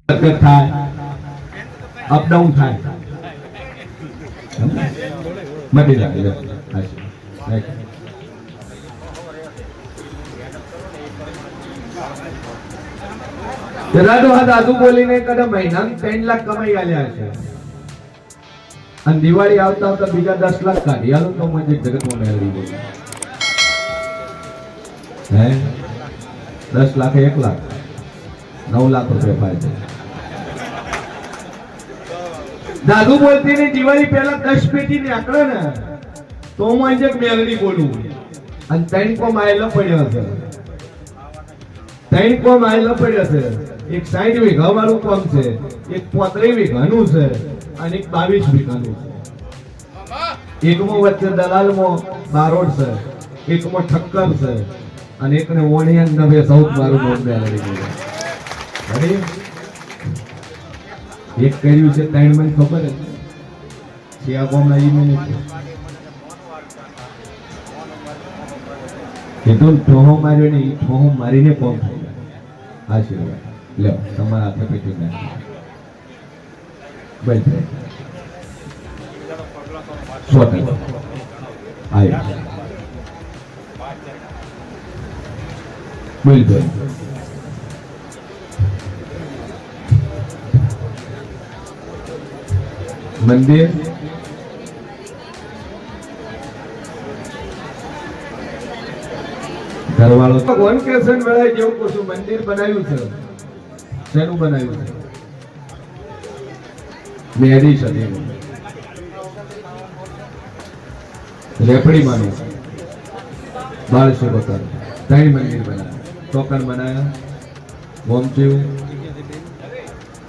થાય, અપડાઉન થાય, મળી લાગે. દાદુ બોલીને કદા મહિના 3 લાખ કમાઈ આલ્યા છે અને દિવાળી આવતા આવતા બીજા 10 લાખ કાઢી આલો તો મને જગતમાં મેળવી ગઈ. હે 10 લાખ 1 લાખ 9 લાખ રૂપિયા ફાયદો. દાદુ બોલતી ને દિવાળી પહેલા 10 પેટી ને આકડે ને તો હું આજે મેળવી બોલું અને 3 કોમ આયેલો પડ્યો છે. 3 કોમ આયેલો પડ્યો છે. એક 60 વીઘા વાળું કોમ છે, એક 35 વીઘાનું છે અને એક 22 વીઘાનું છે. એકમાં વચ્ચે દલાલમાં બારોડ છે, એકમાં ઠક્કર છે અને એકને ઓણિયન નવે સૌથ મારું નોંધ મેળવી ગયું. એક કર્યું છે 3 મને ખબર છે આ કોમના ઈ મને કીધું ઠોહો માર્યો ને ઠોહો મારીને કોમ થઈ ગયો. આશીર્વાદ લો તમારા હાથે પેટી નાખી બસ 100% આય બોલ બોલ. મંદિર ઘરવાળો ભગવાન કે છે વેળાએ જેવું કશું મંદિર બનાવ્યું છે. શેનું બનાવ્યું છે? મેરી સદી રેપડી માનું બાળ શોભતર 3 મંદિર બનાવ્યા. ટોકણ બનાવ્યા, ગોમચીવ,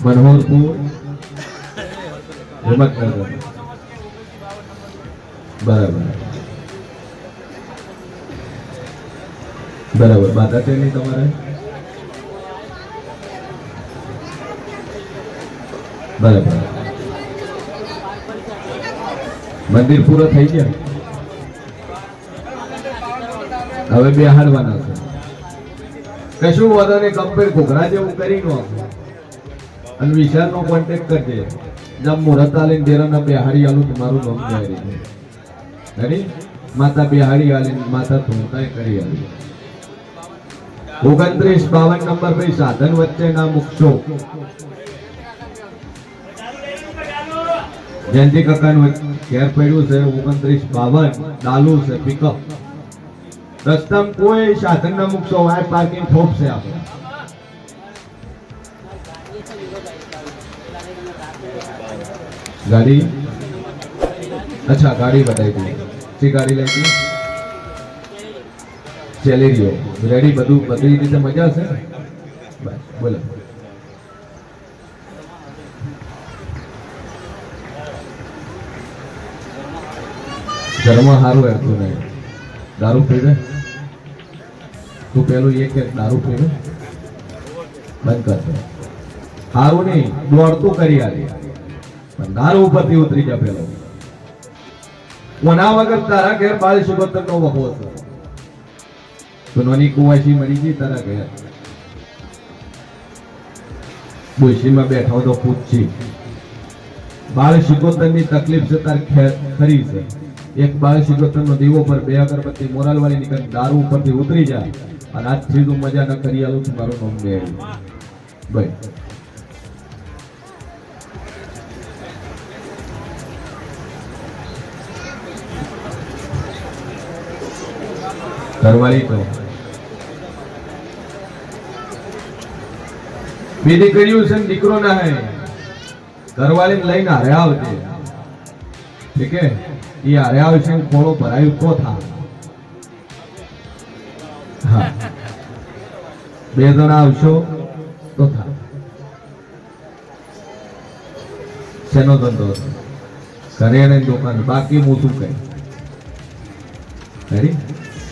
મનોહરપુર, હિંમતનગર. બરાબર બરાબર. બાધા છે નહીં તમારે? બરાબર. મંદિર પૂરો થઈ ગયા, હવે બેહાડવાના છે. કશું વધારે કમ્પેર ઘોઘરા જેવું કરી નો અને વિશાળ નો કોન્ટેક્ટ કરજે. જબ મુહૂર્ત આલીને ડેરાના બેહાડી આલું તમારું નામ જાહેર છે. માતા બેહાડી આલીને માતા ધૂમતાય કરી આલી. 2952 નંબર પર સાધન વચ્ચે ના મૂકશો. જયંતિ કાકાનું ઘેર પડ્યું છે 2952 ડાલુ છે પિકઅપ. રસ્તામાં કોઈ સાધન ના મૂકશો, વાય પાર્કિંગ થોપ છે આપણે. ગાડી અચ્છા ગાડી બતાવી દી. સી ગાડી લઈ ચેલેરીઓ રેડી બધું બધી રીતે મજા છે. બસ બોલો. ઘરમાં સારું રહેતું નહીં. દારૂ પીવે તું પેલું એક દારૂ પીવે બંધ કરતો. સારું નહીં દોડતું કરી આલી પણ દારૂ ઉપરથી ઉતરી જા. પેલો કોના વગર તારા ઘેર બાળ સુગોતર નો વખો છે. સોનોની કુવાસી મળી ગઈ તારા ઘેર. બોશીમાં બેઠો તો પૂછી બાળ શિકોતર ની તકલીફ છે તાર ખરી છે. એક બાળ શિકોતર નો દીવો પર 2 અગરબત્તી મોરાલ વાળી નીકળી દારૂ ઉપરથી ઉતરી જાય અને આજથી તું મજા ન કરી આલું છું મારું નામ દે ભાઈ. ઘરવાળી તો બે દીકરીઓ છે દીકરો ના હે. ઘરવાળી લઈને હારે આવજે. ઠીક હે? એ હારે આવશે ખોળો ભરાયું તો થા. હા 2 જણા આવશો તો થા. શેનો ધંધો ઘરે ને દુકાન બાકી હું શું કહી ખરી?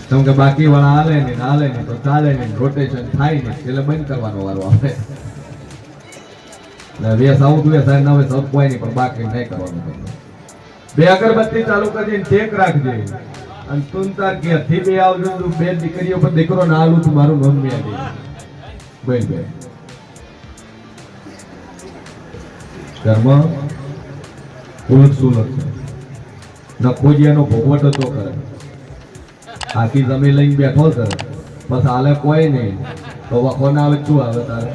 કેમ કે બાકી વાળા હાલે ને તો ચાલે ને રોટેશન થાય ને એટલે બંધ કરવાનો વારો આવે. વેસ આવું વેસાય ના વેસ કોઈ નહીં પણ બાકી નહીં કરવાનું. 2 અગરબત્તી ચાલુ કરજે ચેક રાખજે અને તું તાર ઘેરથી 2 આવજો. 2 દીકરીઓ પર દીકરો ના આલું તું મારું નામ મેં દે. બોલ બે ઘરમાં ઉલટ સુલટ છે. નખોજીયાનો ભોગવટો તો કરે, આખી જમીન લઈને બેઠો છે, બસ હાલે કોઈ નહીં તો વખો ના આવે શું આવે તારે?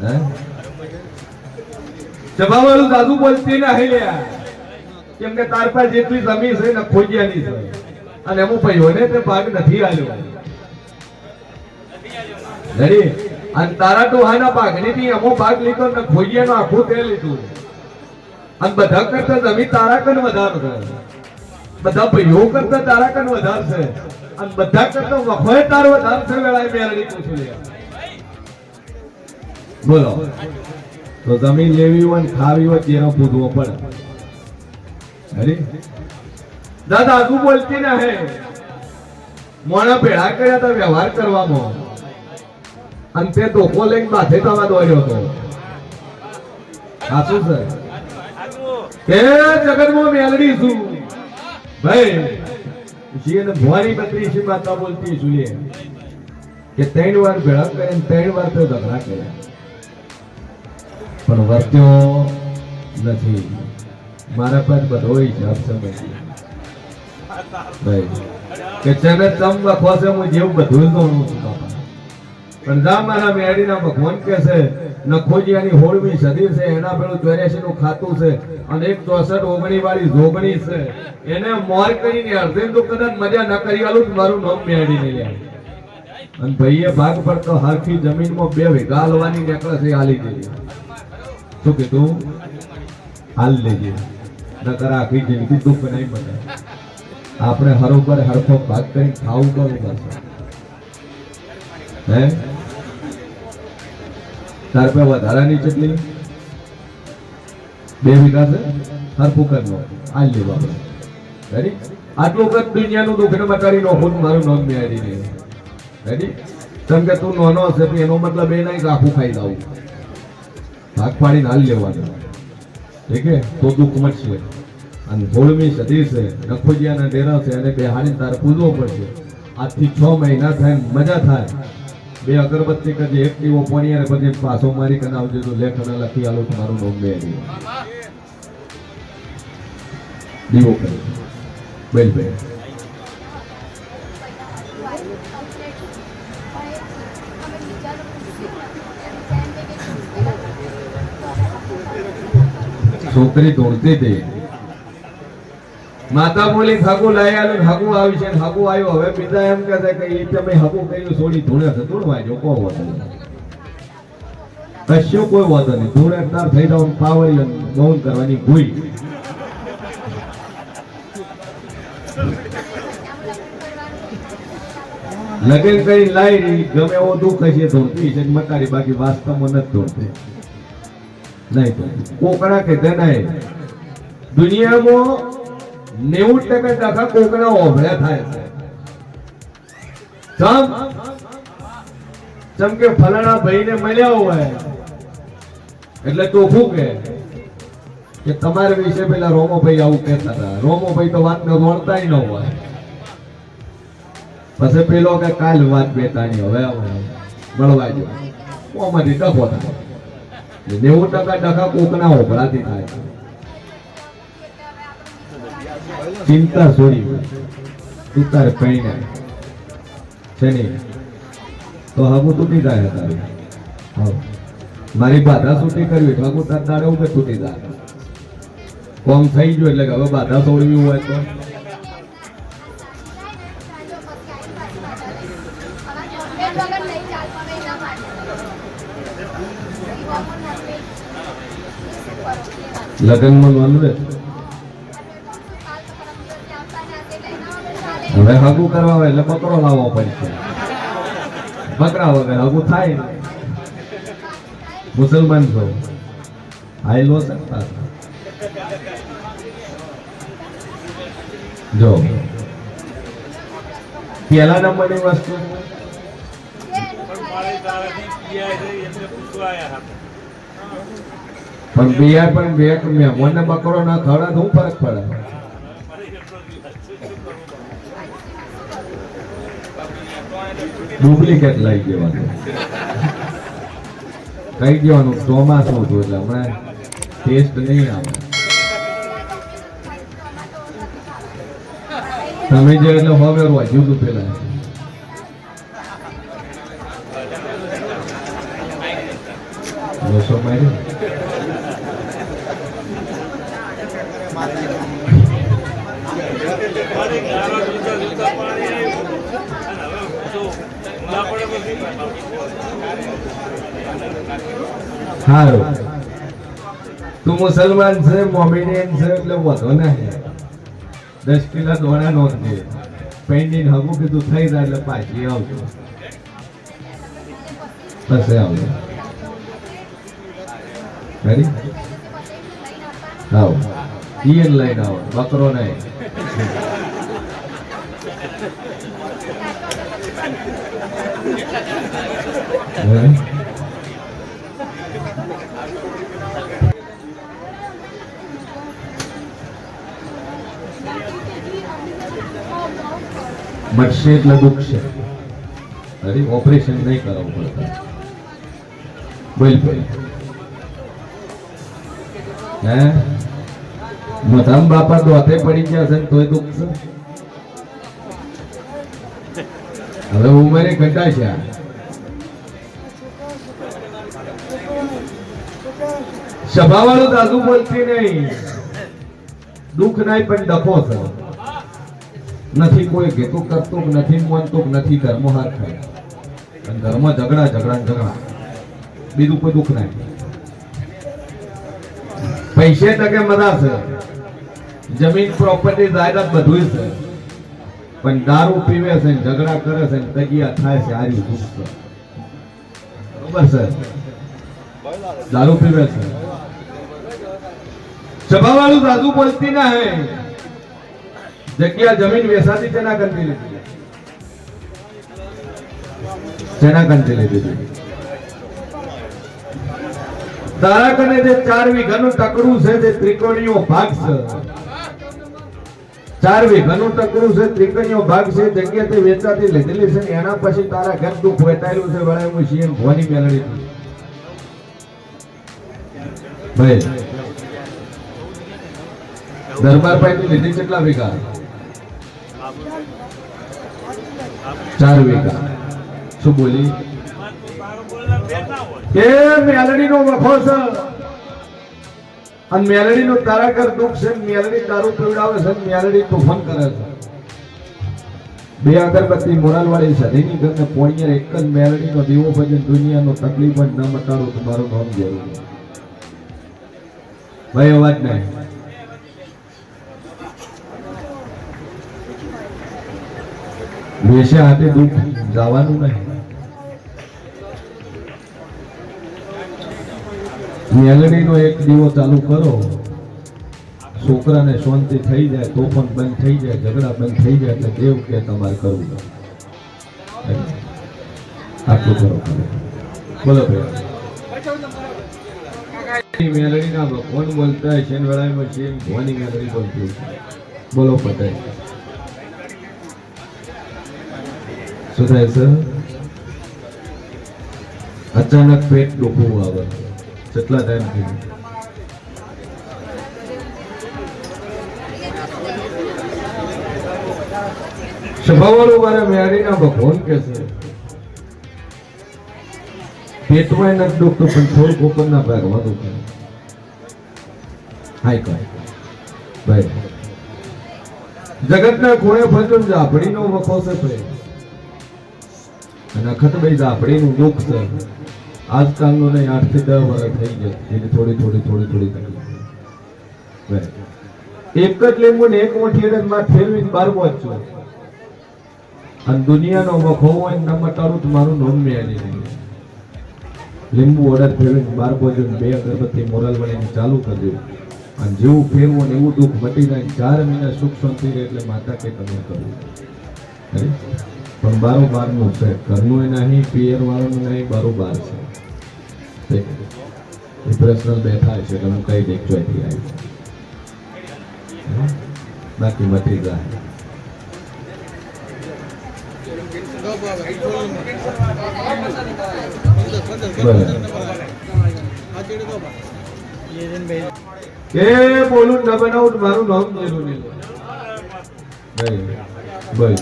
હે જવાવાળું દાદુ બોલતી ના હે લ્યા, કેમ કે તાર પાસે જેટલી જમીન છે ને ખોજિયાની છે, અને એમ ભાઈઓને તે ભાગ નથી આલ્યો. રેડી? અને તારા ડોહાના ભાગની થી અમો ભાગ લીધો ને ખોજિયાનો આખું તે લીધું, અને બધા કરતા જમીન તારા કન વધારે છે, બધા ભાઈઓ કરતા તારા કન વધારે છે, અને બધા કરતા વખોય તાર વધારે છે. વેળાએ મેરડી પૂછી લે, બોલો તો જમીન લેવી હોય ને ખાવી હોય તેનો પૂછવો પડે. અરે દાદા આજુ બોલતી ના હે, મોણા ભેળા કર્યા હતા વ્યવહાર કરવામાં, અને તે ધોકો લઈને માથે થવા દોડ્યો હતો. સાચું છે કે જગતમાં મેલડી છું ભાઈ. જીને ભવાની બકરી છે માતા બોલતી જોઈએ કે 3 વાર ભેળા કરે ને 3 વાર તો ઝઘડા કર્યા, પણ વર્ત્યો નથી. મારા પર બધો હિસાબ સમજી ભાઈ કે ચને તમ વખો છે, હું જેવું બધું જ દોણું છું બાપા. પણ જા મારા મેડીના ભગવાન કે છે નખોજીયાની 16મી સદી છે, એના પેલું 84 નું ખાતું છે, અને 164 વાળી જોગણી છે, એને મોર કરીને અડધે તો કદાચ મજા ન કરી આલું મારું નામ મેડી નહીં લે. અને ભાઈએ ભાગ પર તો હરખી જમીનમાં 2 વીઘા હાલવાની નેકળે છે, હાલી દીધી. શું કીધું? હાલ લેજે, નકર આખી જિંદગી દુઃખ નહીં બને. આપણે હરોબર હરખો ભાગ કરી ખાવું કરવું પડશે. હે તાર પે વધારાની ચટણી 2 વીઘા છે, હરખું કરનો હાલ લે બાપા. રેડી? આટલું કદ દુનિયાનું દુઃખ ને મટાડી નો ખુદ મારું નામ મેળી નહીં. રેડી? કેમ કે તું નાનો હશે એનો મતલબ એ નહીં કે આખું ખાઈ દઉં. ભાગ પાડીને હાલ લેવાનું, ઠીક હે? તો દુઃખ મટશે. અને 16મી સદી છે, નખોજીયાના ડેરા છે, અને બેહાડીને તારે પૂજવો પડશે. આજથી 6 મહિના થાય, મજા થાય. 2 અગરબત્તી કરજે, 1 દીવો પોણીયારે પછી પાછો મારી કને આવજો તો લેખને લખી આલો તમારું નામ મેળી. દીવો કરે બેલ બેલ. છોકરી દોડતી હતી, માતા બોલી હાગુ લઈ આવ્યું, હાગુ આવી છે, હાગુ આવ્યો. હવે પિતા એમ કહે છે કે એ તમે હાગુ કર્યું છોડી ધૂણે છે, ધૂણવાય જો કોઈ વાંધો નહીં, કશું કોઈ વાંધો નહીં. ધૂણે તાર થઈ જાવ પાવડી મૌન કરવાની ભૂઈ. લગન કરી લાઈ ગમે એવો દુઃખ હશે ધોડતી છે મકારી, બાકી વાસ્તવમાં નથી ધોડતી. નહીં તો કોકડા કે દેનાય દુનિયામાં 90% ટકા કોકડા ઓભળ્યા થાય છે. જેમ કે ફલાણા ભાઈને મળ્યા હોય એટલે ચોખ્ખું કે તમારા વિશે પેલા રોમોભાઈ આવું કહેતા હતા. રોમોભાઈ તો વાત ને ગણતા ન હોય, પછી પેલો કે કાલ વાત બેતાની હવે મળવા જો ઓમાંથી ડખો થાય. 90% ટકા કોકના ઓભળાથી થાય. ચિંતા છોડી તું તારે પૈણા છે નહીં તો હગું તૂટી જાય તારે. મારી બાધા છૂટી કરવી તો હગું તાર દાડે ઉપર તૂટી જાય. કોમ થઈ ગયો એટલે હવે બાધા છોડવી હોય તો લગ્નમાં માનવું ને હવે હગું કરવા હોય એટલે બકરો લાવવો પડશે. બકરા વગર હગું થાય ને. મુસલમાન છો આઈ લો શકતા જો પેલા નંબરની વસ્તુ પણ બિયાર પણ બે મહેમાનને બકરો ના ખવડાવે શું ફરક પડે? ડુપ્લિકેટ લઈ જવાનું કઈ જવાનું ચોમાસું હતું એટલે હમણાં ટેસ્ટ નહીં આવે. તમે જે એટલે હવે વાંચ્યું હતું પેલા જોશો મારી સારું તું મુસલમાન છે મોમેડિયન છે એટલે વધો નહીં 10 કિલો દોડા નોંધે પેન્ડિંગ હગું કીધું થઈ જાય એટલે પાછી આવજો પછી આવજો ready આવો ઈયન લઈને આવો બકરો નહીં મટશે એટલે દુખશે અરે ઓપરેશન નહીં કરવું પડતું બોલ બોલ હે મધામ બાપા દોતે પડી ગયા છે તોય દુખશે હવે ઉંમરે ઘટા છે સભા વાળું દાદુ બોલતી નહીં દુઃખ નહીં પણ ડખો છે નથી કોઈ ઘેતું કરતું નથી માનતું નથી ધર્મ હાર થાય અને ધર્મ ઝઘડા બીજું કોઈ દુઃખ નહીં પૈસે ટકે મજા છે જમીન પ્રોપર્ટી જાયદાદ બધું છે પણ દારૂ પીવે છે ઝઘડા કરે છે તગિયા થાય છે આરી દુઃખ છે બરોબર છે દારૂ પીવે છે સભા વાળું દાદુ બોલતી ના હે જગ્યા જમીન વેસાતી ચેના કંતી લીધી તારા કને જે 4 વીઘાનું ટકરું છે તે ત્રિકોણીયો ભાગ છે 4 વીઘાનું ટકરું છે ત્રિકોણીયો ભાગ છે જગ્યા તે વેચાતી લીધેલી છે એના પછી તારા ઘર દુઃખ વેટાયેલું છે વળે હું સીએમ ભવાની મેળવી ભાઈ દરબાર ભાઈ લીધી કેટલા વીઘા 4 વીઘા શું બોલી કે મેલડી નો વખો છે અને મેલડી નું તારા ઘર દુઃખ છે મેલડી દારૂ પીવડાવે છે મેલડી તોફાન કરે છે બે અગરબત્તી મોરાલ વાળી સધીની ઘરને પોણિયા એક જ મેલડી નો દીવો ભજન દુનિયાનો તકલીફ જ ન મટાડો તમારું નામ જરૂર ભાઈ અવાજ નહીં વેશે હાથે દુઃખ જવાનું નહીં મેલડીનો એક દીવો ચાલુ કરો છોકરાને શાંતિ થઈ જાય તોફાન બંધ થઈ જાય ઝઘડા બંધ થઈ જાય એટલે દેવ કે તમારે કરવું આટલું કરો બોલો ભાઈ મેલડીના ભગવાન બોલતા હોય શેન વેળામાં શેન ભવાની મેલડી બોલતી બોલો પટેલ શું થાય છે અચાનક પેટ દુખવું આવે કેટલા ટાઈમથી સભાવાળું મારા મેળીના ભગવાન કે છે પેટમાં નથી દુખતું પણ થોડું કોપરના ભાગમાં દુખે હાય કહે ભાઈ જગતના ખૂણે ફરતું ઝાપડીનો વખો છે ભાઈ અને અખતભાઈ ઝાપડીનું દુઃખ છે આજકાલનો નહીં 8 થી 10 વર્ષ થઈ ગયા એની થોડી એક જ લીંબુ ને એક મોટી માં ફેરવી 12 પહોંચો અને દુનિયાનો વખો હોય ન મટાડું તો મારું નામ મેળી નહીં લીંબુ ઓર્ડર ફેરવી 12 પહોંચો 2 અગરબત્તી મોરલ વળીને ચાલુ કરજો અને જેવું ફેરવું ને એવું દુઃખ મટી જાય 4 મહિના સુખ શાંતિ રહે એટલે માતા કે તમે કરવું પણ 12 નું છે ઘરનું નહીં પિયર વાળાનું નહીં 12 છે પર્સનલ બેઠા છે એટલે હું કઈ દેખ જોઈતી આવી બાકી મટી જાય કે બોલું ન બનાવું મારું નામ જરૂર નહીં બસ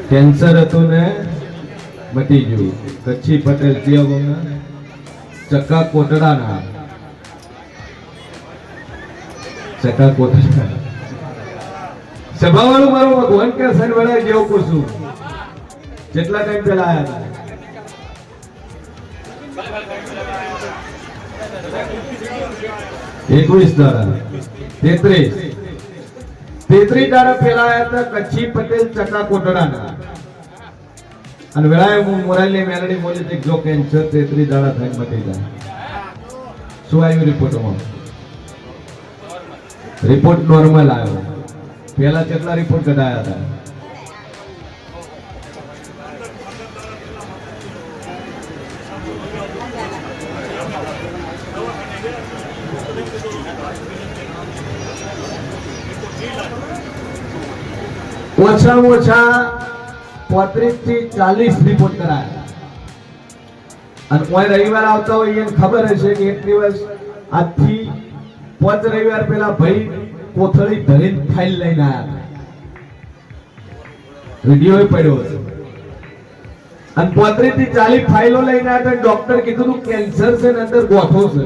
કેન્સર હતું ને મટી ગયું. કચ્છી પટેલ ચક્કા કોટડાના સભા વાળું મારું ભગવાન કે સન વડા જેવું પૂછું જેટલા ટાઈમ પેલા આયા હતા 21 દાડા 33 દાડા પેલા આયા હતા કચ્છી પટેલ ચક્કા કોટડાના અને વેળાએ હું મોરાલની મેલડી બોલી હતી જો કેન્સર 33 દાડા થઈને મટી જાય. શું આવ્યું રિપોર્ટમાં? રિપોર્ટ નોર્મલ આવ્યો. પહેલા કેટલા રિપોર્ટ કઢાયા હતા? ઓછામાં ઓછા 35 થી 40 રિપોર્ટ કરાયા. અને કોઈ રવિવાર આવતા હોય એને ખબર હશે કે એક દિવસ આજથી 5 રવિવાર પહેલા ભાઈ કોથળી ભરીને ફાઇલ લઈને આવ્યા હતા. વિડીયો પડ્યો છે. અને 35 થી 40 ફાઇલો લઈને આવ્યા. ડોક્ટર કીધું કેન્સર છે ને અંદર ગોઠો છે.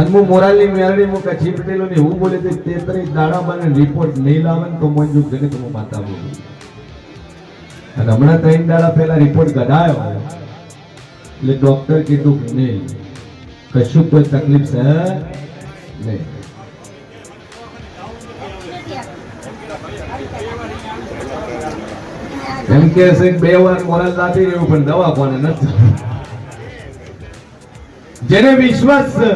અને હું મોરાલની મેરડી હું કચ્છી પટેલો ને હું બોલે 33 દાડા બને રિપોર્ટ નહીં લાવે તો મંજુ ગણે તો માતા બોલું. અને હમણાં 3 દાડા પહેલા રિપોર્ટ કઢાયો એટલે ડોક્ટર કીધું કે નહીં કશું કોઈ તકલીફ છે નહીં. એમ કે છે 2 વાર મોરાલ દાટી રહ્યું પણ દવા કોને નથી. જેને વિશ્વાસ છે,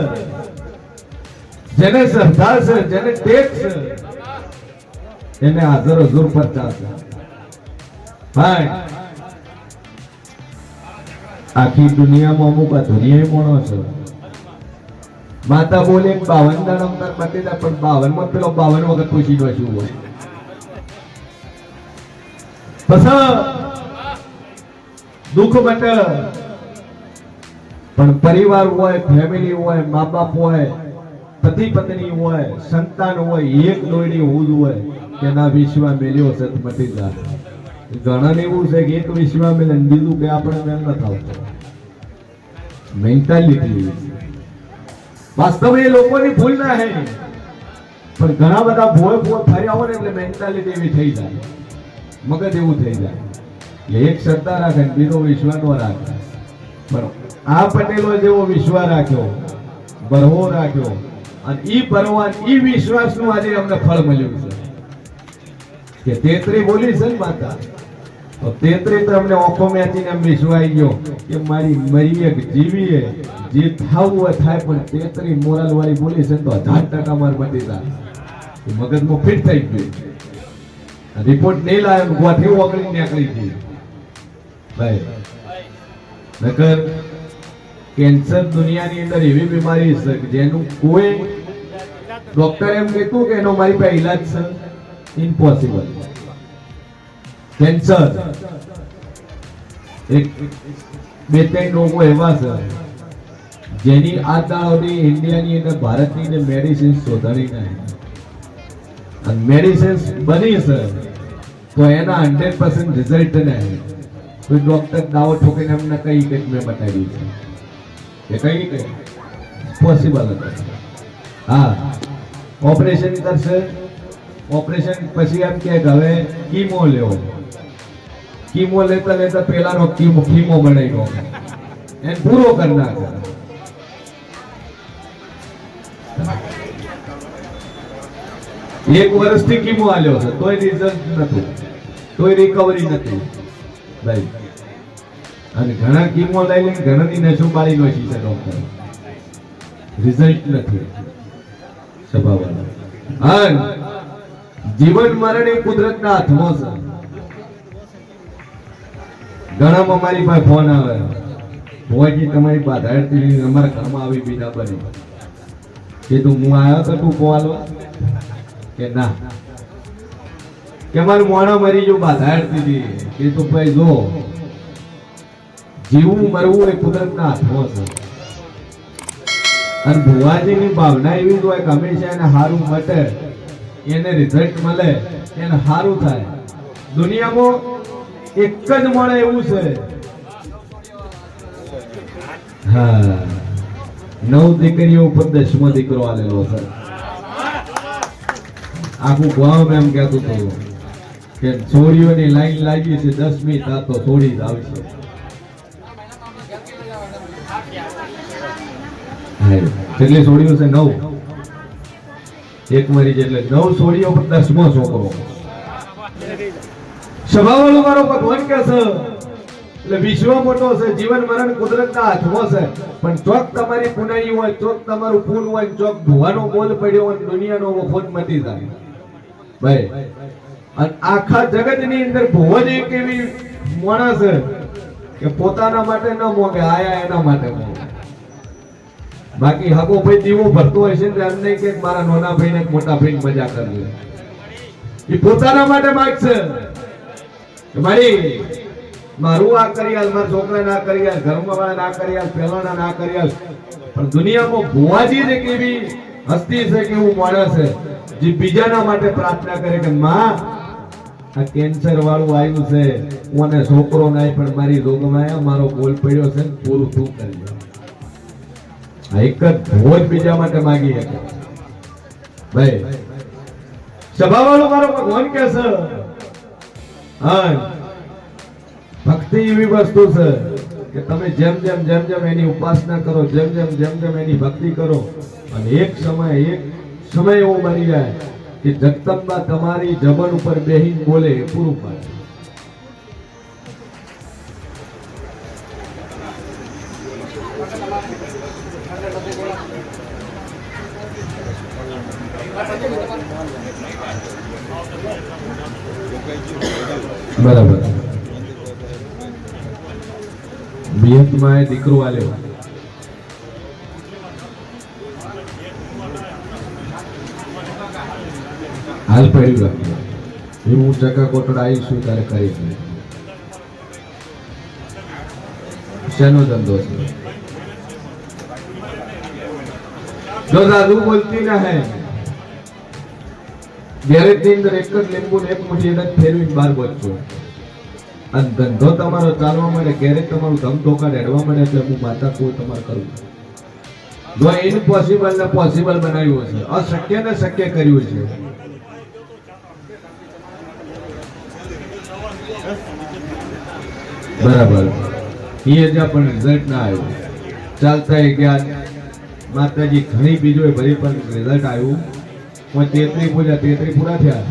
જેને શ્રદ્ધા છે, જેને ટેક છે એને હાજર હજુર પરચા છે. ભાઈ આખી દુનિયામાં અમુક અધુરિયા મોણો છે. માતા બોલે 52 દાડા અંતર પતી જાય પણ 52 માં પેલો 52 વખત પૂછી દો શું હોય. પછી દુઃખ બટે પણ પરિવાર હોય, ફેમિલી હોય, મા બાપ હોય, પતિ પત્ની હોય, સંતાન હોય, એક દોયડી હોવું હોય કે ના વિશ્વા મેલ્યો છે મટી જાય. ઘણા એવું છે કે એક વિશ્વા મેલે બીજું કે આપણે મેલ ન આવતો. મેન્ટાલિટી વાસ્તવ એ લોકોની ભૂલ ના હે પણ ઘણા બધા ભોય ફર્યા હોય ને એટલે મેન્ટાલિટી એવી થઈ જાય, મગજ એવું થઈ જાય કે એક શ્રદ્ધા રાખે ને બીજો વિશ્વાસ નો રાખે. પણ આ પટેલો જેવો વિશ્વાસ રાખ્યો, બરવો રાખ્યો અને ઈ બરવાન ઈ વિશ્વાસનું આજે અમને ફળ મળ્યું છે કે 33 બોલી છે ને માતા તો 33 તો અમને ઓખો મેચીને એમ વિશ્વાસ ગયો કે મારી મરી એક જીવીએ જે થાવું હોય થાય પણ 33 મોરલ વાળી બોલી છે તો 1000% માર મટી જાય. મગજમાં ફિટ થઈ ગયું. રિપોર્ટ નહીં લાવ્યો ગોઠી ઓગળી નીકળી ગઈ. ભાઈ નકર કેન્સર દુનિયાની અંદર એવી બીમારી છે કે જેનું કોઈ ડોક્ટર એમ કહેતું કે એનો મારી પાસે ઈલાજ છે ઇમ્પોસિબલ. કેન્સર એક 2-3 રોગો એવા છે જેની આ દાડી ઇન્ડિયાની અંદર ભારતની અંદર મેડિસિન શોધાણી નહીં અને મેડિસિન બની છે તો એના 100% રિઝલ્ટ નહીં. કોઈ ડોક્ટર દાવો ઠોકીને એમને કઈ કંઈક મેં બતાવ્યું છે એ કઈ પોસિબલ હતું. હા ઓપરેશન કરશે, ઓપરેશન પછી એમ કે હવે કીમો લેવો, કીમો લેતા લેતા પેલાનો કીમો બનાવી દો એને પૂરો કરી નાખે. એક વર્ષથી કીમો આલ્યો છે તોય રિઝલ્ટ નતું, તોય રિકવરી નથી ભાઈ. અને ઘણા કીમો લઈ લઈને ઘણાની નસો બાળી નાખી છે ડોક્ટર, રિઝલ્ટ નથી. સ્વભાવ જીવન મરણ એ કુદરતના હાથમાં છે. ઘણામાં મારી પાસે ફોન આવે ભોયજી તમારી બાધાડતી અમારા ઘરમાં આવી બીજા બની કીધું હું આવ્યો તો તું કોવાલવા કે ના કે મારું મોણા મરી ગયું બાધાડતી હતી. કીધું ભાઈ જો જીવવું મરવું એ કુદરતના હાથમાં છે અને ભુવાજીની ભાવના એવી જ હોય કે હંમેશા એને સારું મટે, એને રિઝલ્ટ મળે, એને સારું થાય. દુનિયામાં એક જ મળે એવું છે. હા, 9 દીકરીઓ ઉપર 10મો દીકરો આલેલો છે. આખું ગામ એમ કહેતું હતું કે છોડીઓની લાઈન લાગી છે, 10મી તો છોડી જ આવશે. કેટલી છોડીઓ છે? 9. એક મરી એટલે 9 છોડીઓ પર 10મો છોકરો. સ્વભાવવાળો મારો ભગવાન કે છે એટલે વિશ્વ મોટો છે, જીવન મરણ કુદરતના હાથમાં છે. પણ ચોક તમારી પુનાઈ હોય, ચોક તમારું પૂન હોય, ચોક ભુવાનો બોલ પડ્યો હોય, દુનિયાનો વખોટ મટી જાય ભાઈ. અને આખા જગતની અંદર ભુવો જ એક એવી માણસ છે કે પોતાના માટે ન મોગે, આયા એના માટે મોગે. બાકી હગો ભાઈ દીવો ભરતો હોય છે એમ નહીં કે મારા નાના ભાઈને મોટા ભાઈને મજા કરવી, એ પોતાના માટે માગશે કે મારું આ કરી આલ, મારા છોકરા ના કરી આલ, ઘરમાં વાળા ના કરી આલ, પહેલાના ના કરી આલ. પણ દુનિયામાં ભુવાજી જ એક એવી હસ્તી છે કે એવું માણસ છે જે બીજાના માટે પ્રાર્થના કરે કે માં આ કેન્સર વાળું આવ્યું છે, મને છોકરો નહીં પણ મારી રોગમાં મારો બોલ પડ્યો છે, પૂરું તું કરી દે. એક જ ભુવો જ બીજા માટે માગી શકે ભાઈ. સ્વભાવવાળો મારો ભગવાન કે છે હા, ભક્તિ એવી વસ્તુ છે કે તમે જેમ જેમ એની ઉપાસના કરો, જેમ જેમ એની ભક્તિ કરો, અને એક સમય એવો બની જાય કે જગદંબા તમારી જબન ઉપર બેહીને બોલે એ પૂરું પાડે. બરાબર. બિયતમાં દીકરો આલ્યો, હાલ પડ્યું રાખ્યું એવું ટકા કોટડ આવીશું ત્યારે કરી શેનો ધંધો છે? જો સાધુ બોલતી ના હે ગેરેજ ની અંદર એક જ લીંબુ ને એક મુઠ્ઠી અડદ ફેરવીને બહાર બોલશો અને ધંધો તમારો ચાલવા માટે, ગેરેજ તમારું ધમધોકા હેડવા માટે, એટલે હું માતા કોઈ તમારે કરું. જો ઇમ્પોસિબલ ને પોસિબલ બનાવ્યું છે, અશક્ય ને શક્ય કર્યું છે. બરાબર. એ જ્યાં પણ રિઝલ્ટ ના આવ્યું, ચાલતા ગયા માતાજી ઘણી બીજો ભરી પણ રિઝલ્ટ આવ્યું. 33 પૂજા 33 પૂરા થયા.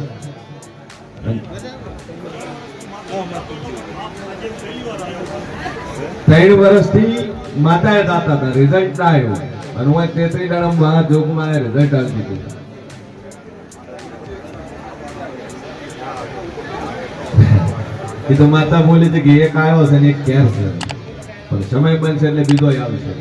3 વર્ષથી માતાએ દાતા હતા, રિઝલ્ટ ના આવ્યું. અને હું 33 દાડા મહાજોગમાં રિઝલ્ટ આવી દીધું. એ તો માતા બોલી છે કે એક આવ્યો છે ને એક ઘેર છે, પણ સમય બનશે એટલે બીજો આવશે.